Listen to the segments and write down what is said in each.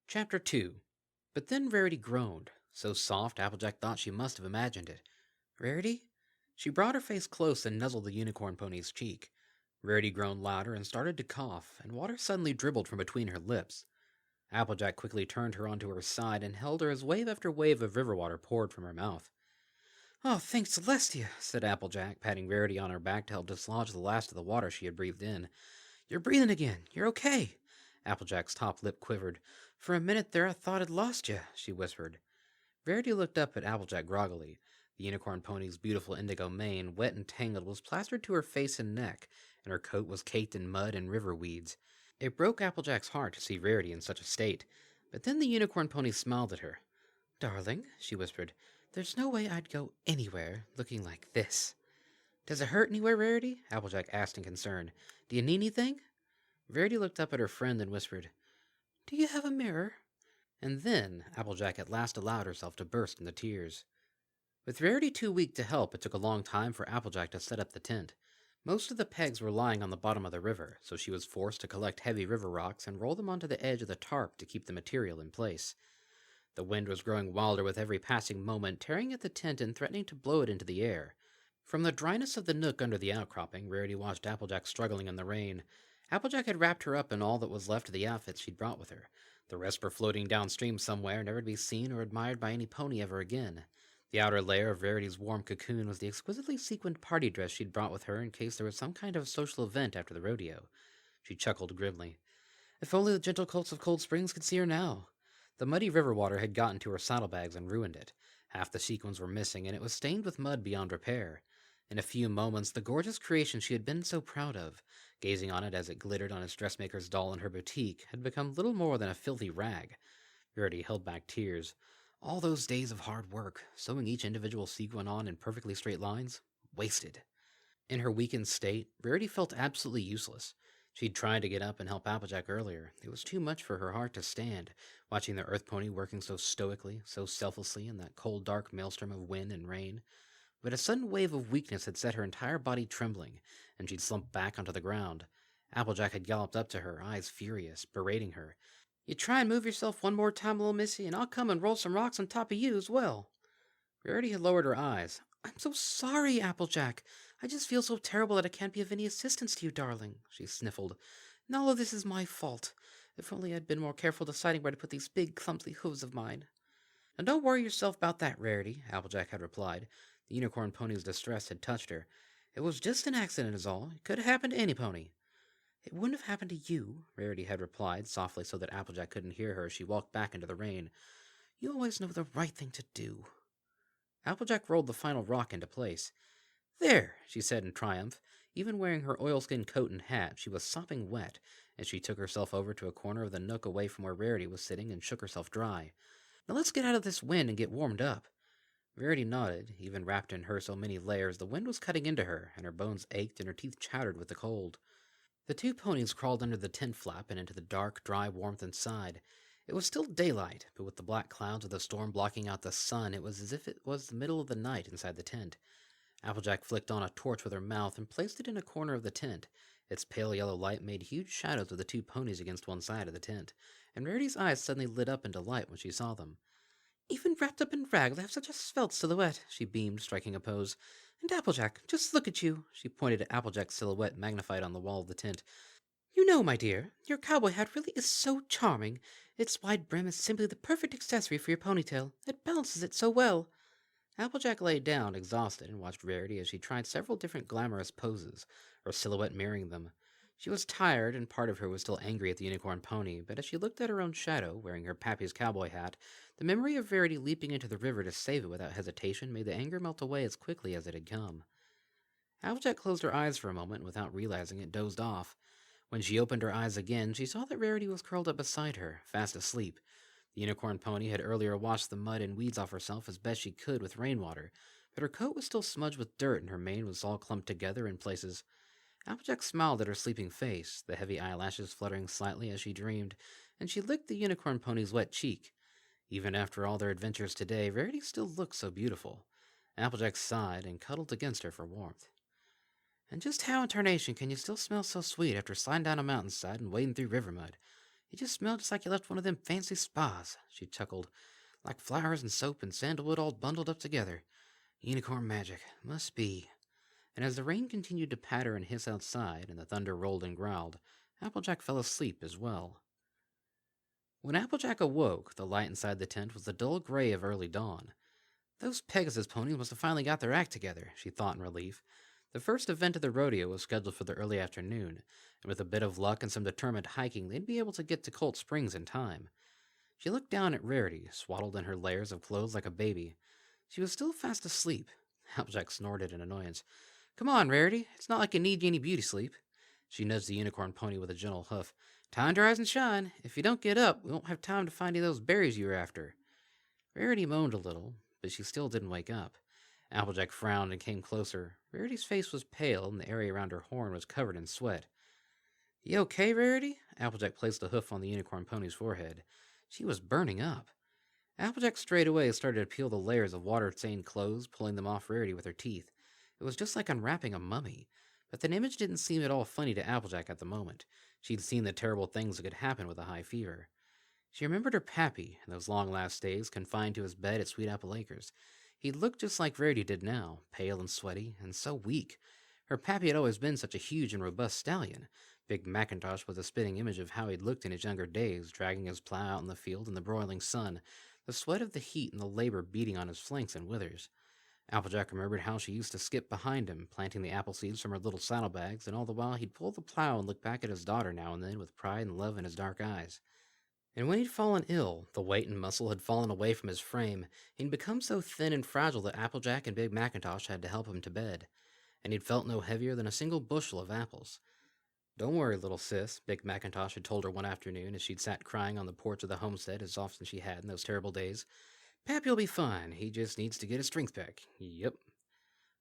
Chapter 2. But then Rarity groaned, so soft Applejack thought she must have imagined it. Rarity? She brought her face close and nuzzled the unicorn pony's cheek. Rarity groaned louder and started to cough, and water suddenly dribbled from between her lips. Applejack quickly turned her onto her side and held her as wave after wave of river water poured from her mouth. "Oh, thank Celestia," said Applejack, patting Rarity on her back to help dislodge the last of the water she had breathed in. "You're breathing again. You're okay." Applejack's top lip quivered. "For a minute there I thought I'd lost you," she whispered. Rarity looked up at Applejack groggily. The unicorn pony's beautiful indigo mane, wet and tangled, was plastered to her face and neck, and her coat was caked in mud and river weeds. It broke Applejack's heart to see Rarity in such a state, but then the unicorn pony smiled at her. "Darling," she whispered, "there's no way I'd go anywhere looking like this." "Does it hurt anywhere, Rarity?" Applejack asked in concern. "Do you need anything?" Rarity looked up at her friend and whispered, "Do you have a mirror?" And then Applejack at last allowed herself to burst into tears. With Rarity too weak to help, it took a long time for Applejack to set up the tent. Most of the pegs were lying on the bottom of the river, so she was forced to collect heavy river rocks and roll them onto the edge of the tarp to keep the material in place. The wind was growing wilder with every passing moment, tearing at the tent and threatening to blow it into the air. From the dryness of the nook under the outcropping, Rarity watched Applejack struggling in the rain. Applejack had wrapped her up in all that was left of the outfits she'd brought with her. The rest were floating downstream somewhere, never to be seen or admired by any pony ever again. The outer layer of Rarity's warm cocoon was the exquisitely sequined party dress she'd brought with her in case there was some kind of social event after the rodeo. She chuckled grimly. If only the gentle colts of Cold Springs could see her now. The muddy river water had gotten to her saddlebags and ruined it. Half the sequins were missing, and it was stained with mud beyond repair. In a few moments, the gorgeous creation she had been so proud of, gazing on it as it glittered on its dressmaker's doll in her boutique, had become little more than a filthy rag. Rarity held back tears. All those days of hard work, sewing each individual sequin on in perfectly straight lines, wasted. In her weakened state, Rarity felt absolutely useless. She'd tried to get up and help Applejack earlier. It was too much for her heart to stand, watching the earth pony working so stoically, so selflessly in that cold, dark maelstrom of wind and rain. But a sudden wave of weakness had set her entire body trembling, and she'd slumped back onto the ground. Applejack had galloped up to her, eyes furious, berating her. "You try and move yourself one more time, little missy, and I'll come and roll some rocks on top of you as well." Rarity had lowered her eyes. "I'm so sorry, Applejack. I just feel so terrible that I can't be of any assistance to you, darling," she sniffled. "And all of this is my fault. If only I'd been more careful deciding where to put these big, clumsy hooves of mine." "And don't worry yourself about that, Rarity," Applejack had replied. The unicorn pony's distress had touched her. "It was just an accident is all. It could have happened to any pony." "It wouldn't have happened to you," Rarity had replied, softly so that Applejack couldn't hear her as she walked back into the rain. "You always know the right thing to do." Applejack rolled the final rock into place. "There," she said in triumph. Even wearing her oilskin coat and hat, she was sopping wet, as she took herself over to a corner of the nook away from where Rarity was sitting and shook herself dry. "Now let's get out of this wind and get warmed up." Rarity nodded. Even wrapped in her so many layers, the wind was cutting into her, and her bones ached and her teeth chattered with the cold. The two ponies crawled under the tent flap and into the dark, dry warmth inside. It was still daylight, but with the black clouds of the storm blocking out the sun, it was as if it was the middle of the night inside the tent. Applejack flicked on a torch with her mouth and placed it in a corner of the tent. Its pale yellow light made huge shadows of the two ponies against one side of the tent, and Rarity's eyes suddenly lit up in delight when she saw them. "Even wrapped up in rags, I have such a svelte silhouette," she beamed, striking a pose. "And Applejack, just look at you." She pointed at Applejack's silhouette magnified on the wall of the tent. "You know, my dear, your cowboy hat really is so charming. Its wide brim is simply the perfect accessory for your ponytail. It balances it so well." Applejack lay down, exhausted, and watched Rarity as she tried several different glamorous poses, her silhouette mirroring them. She was tired, and part of her was still angry at the unicorn pony, but as she looked at her own shadow, wearing her pappy's cowboy hat, the memory of Rarity leaping into the river to save it without hesitation made the anger melt away as quickly as it had come. Applejack closed her eyes for a moment, and without realizing it, dozed off. When she opened her eyes again, she saw that Rarity was curled up beside her, fast asleep. The unicorn pony had earlier washed the mud and weeds off herself as best she could with rainwater, but her coat was still smudged with dirt and her mane was all clumped together in places. Applejack smiled at her sleeping face, the heavy eyelashes fluttering slightly as she dreamed, and she licked the unicorn pony's wet cheek. Even after all their adventures today, Rarity still looked so beautiful. Applejack sighed and cuddled against her for warmth. "And just how in tarnation can you still smell so sweet after sliding down a mountainside and wading through river mud? "You just smell just like you left one of them fancy spas," she chuckled. "Like flowers and soap and sandalwood all bundled up together. Unicorn magic. Must be." And as the rain continued to patter and hiss outside, and the thunder rolled and growled, Applejack fell asleep as well. When Applejack awoke, the light inside the tent was the dull gray of early dawn. "Those Pegasus ponies must have finally got their act together," she thought in relief. The first event of the rodeo was scheduled for the early afternoon, and with a bit of luck and some determined hiking, they'd be able to get to Colt Springs in time. She looked down at Rarity, swaddled in her layers of clothes like a baby. She was still fast asleep. Applejack snorted in annoyance. "Come on, Rarity. It's not like you need any beauty sleep." She nudged the unicorn pony with a gentle hoof. "Time to rise and shine. If you don't get up, we won't have time to find any of those berries you were after." Rarity moaned a little, but she still didn't wake up. Applejack frowned and came closer. Rarity's face was pale, and the area around her horn was covered in sweat. "You okay, Rarity?" Applejack placed a hoof on the unicorn pony's forehead. She was burning up. Applejack straight away started to peel the layers of water-stained clothes, pulling them off Rarity with her teeth. It was just like unwrapping a mummy. But the image didn't seem at all funny to Applejack at the moment. She'd seen the terrible things that could happen with a high fever. She remembered her pappy, in those long last days, confined to his bed at Sweet Apple Acres. He looked just like Rarity did now, pale and sweaty, and so weak. Her pappy had always been such a huge and robust stallion. Big Macintosh was a spitting image of how he'd looked in his younger days, dragging his plow out in the field in the broiling sun, the sweat of the heat and the labor beating on his flanks and withers. Applejack remembered how she used to skip behind him, planting the apple seeds from her little saddlebags, and all the while he'd pull the plow and look back at his daughter now and then with pride and love in his dark eyes. And when he'd fallen ill, the weight and muscle had fallen away from his frame, and he'd become so thin and fragile that Applejack and Big Macintosh had to help him to bed, and he'd felt no heavier than a single bushel of apples. "Don't worry, little sis," Big Macintosh had told her one afternoon as she'd sat crying on the porch of the homestead as often as she had in those terrible days. "Pappy'll be fine. He just needs to get his strength back." Yep.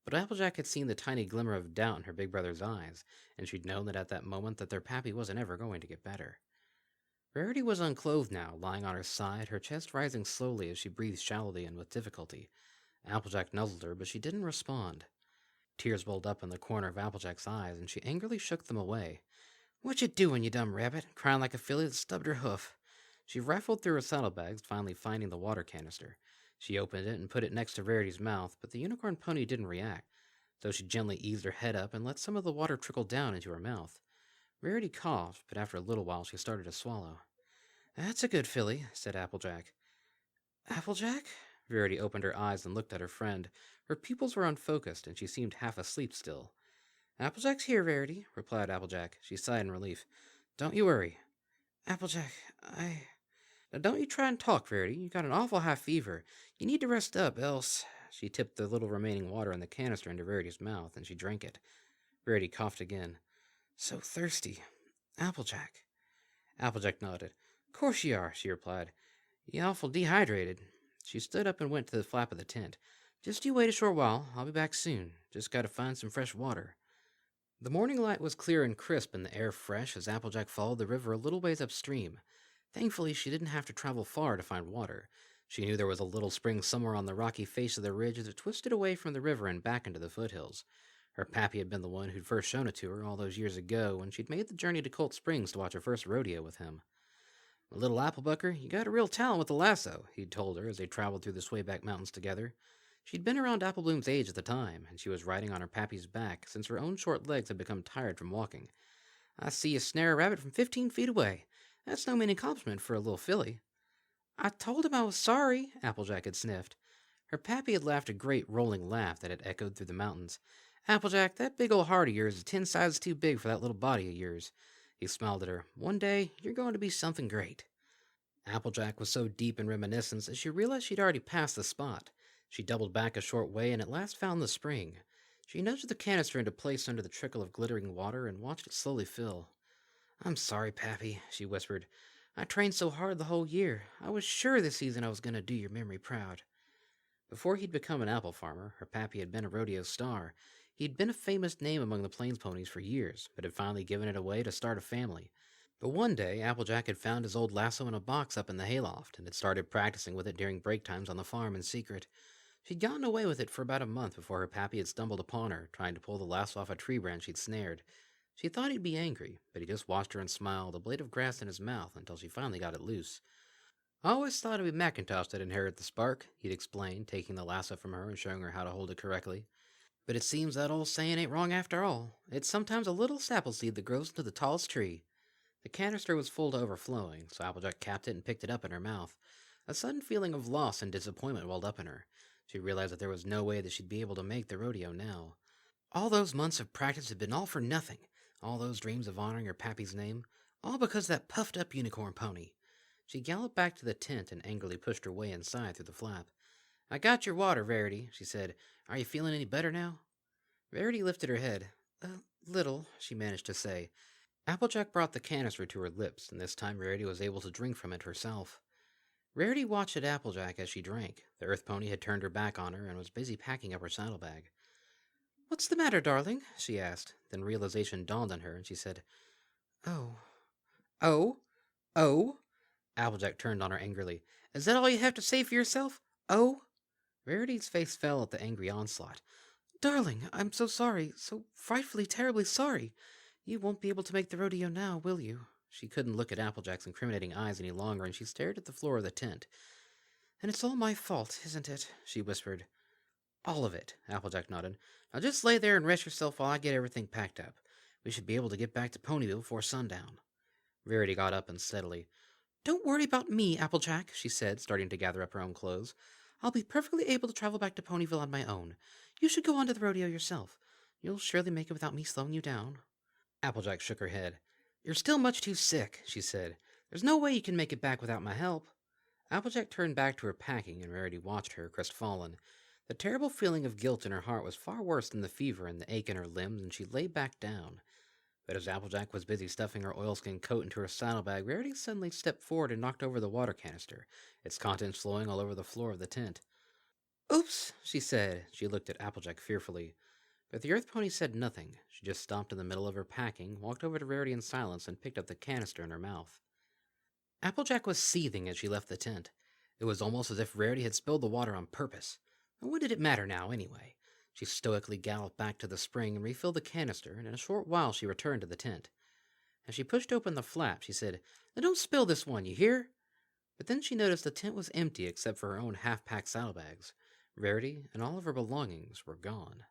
But Applejack had seen the tiny glimmer of doubt in her big brother's eyes, and she'd known that at that moment that their pappy wasn't ever going to get better. Rarity was unclothed now, lying on her side, her chest rising slowly as she breathed shallowly and with difficulty. Applejack nuzzled her, but she didn't respond. Tears welled up in the corner of Applejack's eyes, and she angrily shook them away. "What you doing, you dumb rabbit? Crying like a filly that stubbed her hoof." She rifled through her saddlebags, finally finding the water canister. She opened it and put it next to Rarity's mouth, but the unicorn pony didn't react, so she gently eased her head up and let some of the water trickle down into her mouth. Rarity coughed, but after a little while she started to swallow. "That's a good filly," said Applejack. "Applejack?" Rarity opened her eyes and looked at her friend. Her pupils were unfocused, and she seemed half asleep still. "Applejack's here, Rarity," replied Applejack. She sighed in relief. "Don't you worry." "Applejack, Now don't you try and talk, Rarity. You got an awful high fever. You need to rest up, else—" She tipped the little remaining water in the canister into Rarity's mouth, and she drank it. Rarity coughed again. "So thirsty. Applejack." Applejack nodded. "Course you are," she replied. "You awful dehydrated." She stood up and went to the flap of the tent. "Just you wait a short while. I'll be back soon. Just gotta find some fresh water." The morning light was clear and crisp and the air fresh as Applejack followed the river a little ways upstream. Thankfully, she didn't have to travel far to find water. She knew there was a little spring somewhere on the rocky face of the ridge as it twisted away from the river and back into the foothills. Her pappy had been the one who'd first shown it to her all those years ago when she'd made the journey to Colt Springs to watch her first rodeo with him. "My little applebucker, you got a real talent with the lasso," he'd told her as they traveled through the Swayback Mountains together. She'd been around Apple Bloom's age at the time, and she was riding on her pappy's back since her own short legs had become tired from walking. "I see you snare a rabbit from 15 feet away. That's no mean accomplishment for a little filly." "I told him I was sorry," Applejack had sniffed. Her pappy had laughed a great rolling laugh that had echoed through the mountains. "Applejack, that big old heart of yours is 10 sizes too big for that little body of yours." He smiled at her. "One day, you're going to be something great." Applejack was so deep in reminiscence that she realized she'd already passed the spot. She doubled back a short way and at last found the spring. She nudged the canister into place under the trickle of glittering water and watched it slowly fill. "I'm sorry, Pappy," she whispered. "I trained so hard the whole year. I was sure this season I was going to do your memory proud." Before he'd become an apple farmer, her pappy had been a rodeo star. He'd been a famous name among the plains ponies for years, but had finally given it away to start a family. But one day, Applejack had found his old lasso in a box up in the hayloft, and had started practicing with it during break times on the farm in secret. She'd gotten away with it for about a month before her pappy had stumbled upon her, trying to pull the lasso off a tree branch she'd snared. She thought he'd be angry, but he just watched her and smiled, a blade of grass in his mouth, until she finally got it loose. I always thought it'd be Macintosh that inherited the spark, he'd explained, taking the lasso from her and showing her how to hold it correctly. But it seems that old saying ain't wrong after all. It's sometimes a little apple seed that grows into the tallest tree. The canister was full to overflowing, so Applejack capped it and picked it up in her mouth. A sudden feeling of loss and disappointment welled up in her. She realized that there was no way that she'd be able to make the rodeo now. All those months of practice had been all for nothing. All those dreams of honoring her pappy's name. All because of that puffed-up unicorn pony. She galloped back to the tent and angrily pushed her way inside through the flap. I got your water, Rarity, she said. Are you feeling any better now? Rarity lifted her head. A little, she managed to say. Applejack brought the canister to her lips, and this time Rarity was able to drink from it herself. Rarity watched at Applejack as she drank. The earth pony had turned her back on her and was busy packing up her saddlebag. What's the matter, darling? She asked. Then realization dawned on her, and she said, Oh. Oh? Oh? Applejack turned on her angrily. Is that all you have to say for yourself? Oh? Rarity's face fell at the angry onslaught. Darling, I'm so sorry, so frightfully, terribly sorry. You won't be able to make the rodeo now, will you? She couldn't look at Applejack's incriminating eyes any longer, and she stared at the floor of the tent. And it's all my fault, isn't it? She whispered. All of it, Applejack nodded. Now just lay there and rest yourself while I get everything packed up. We should be able to get back to Ponyville before sundown. Rarity got up unsteadily. Don't worry about me, Applejack, she said, starting to gather up her own clothes. I'll be perfectly able to travel back to Ponyville on my own. You should go on to the rodeo yourself. You'll surely make it without me slowing you down. Applejack shook her head. You're still much too sick, she said. There's no way you can make it back without my help. Applejack turned back to her packing, and Rarity watched her, crestfallen. The terrible feeling of guilt in her heart was far worse than the fever and the ache in her limbs, and she lay back down. But as Applejack was busy stuffing her oilskin coat into her saddlebag, Rarity suddenly stepped forward and knocked over the water canister, its contents flowing all over the floor of the tent. Oops, she said. She looked at Applejack fearfully. But the earth pony said nothing. She just stopped in the middle of her packing, walked over to Rarity in silence, and picked up the canister in her mouth. Applejack was seething as she left the tent. It was almost as if Rarity had spilled the water on purpose. And what did it matter now, anyway? She stoically galloped back to the spring and refilled the canister, and in a short while she returned to the tent. As she pushed open the flap, she said, Now don't spill this one, you hear? But then she noticed the tent was empty except for her own half-packed saddlebags. Rarity and all of her belongings were gone.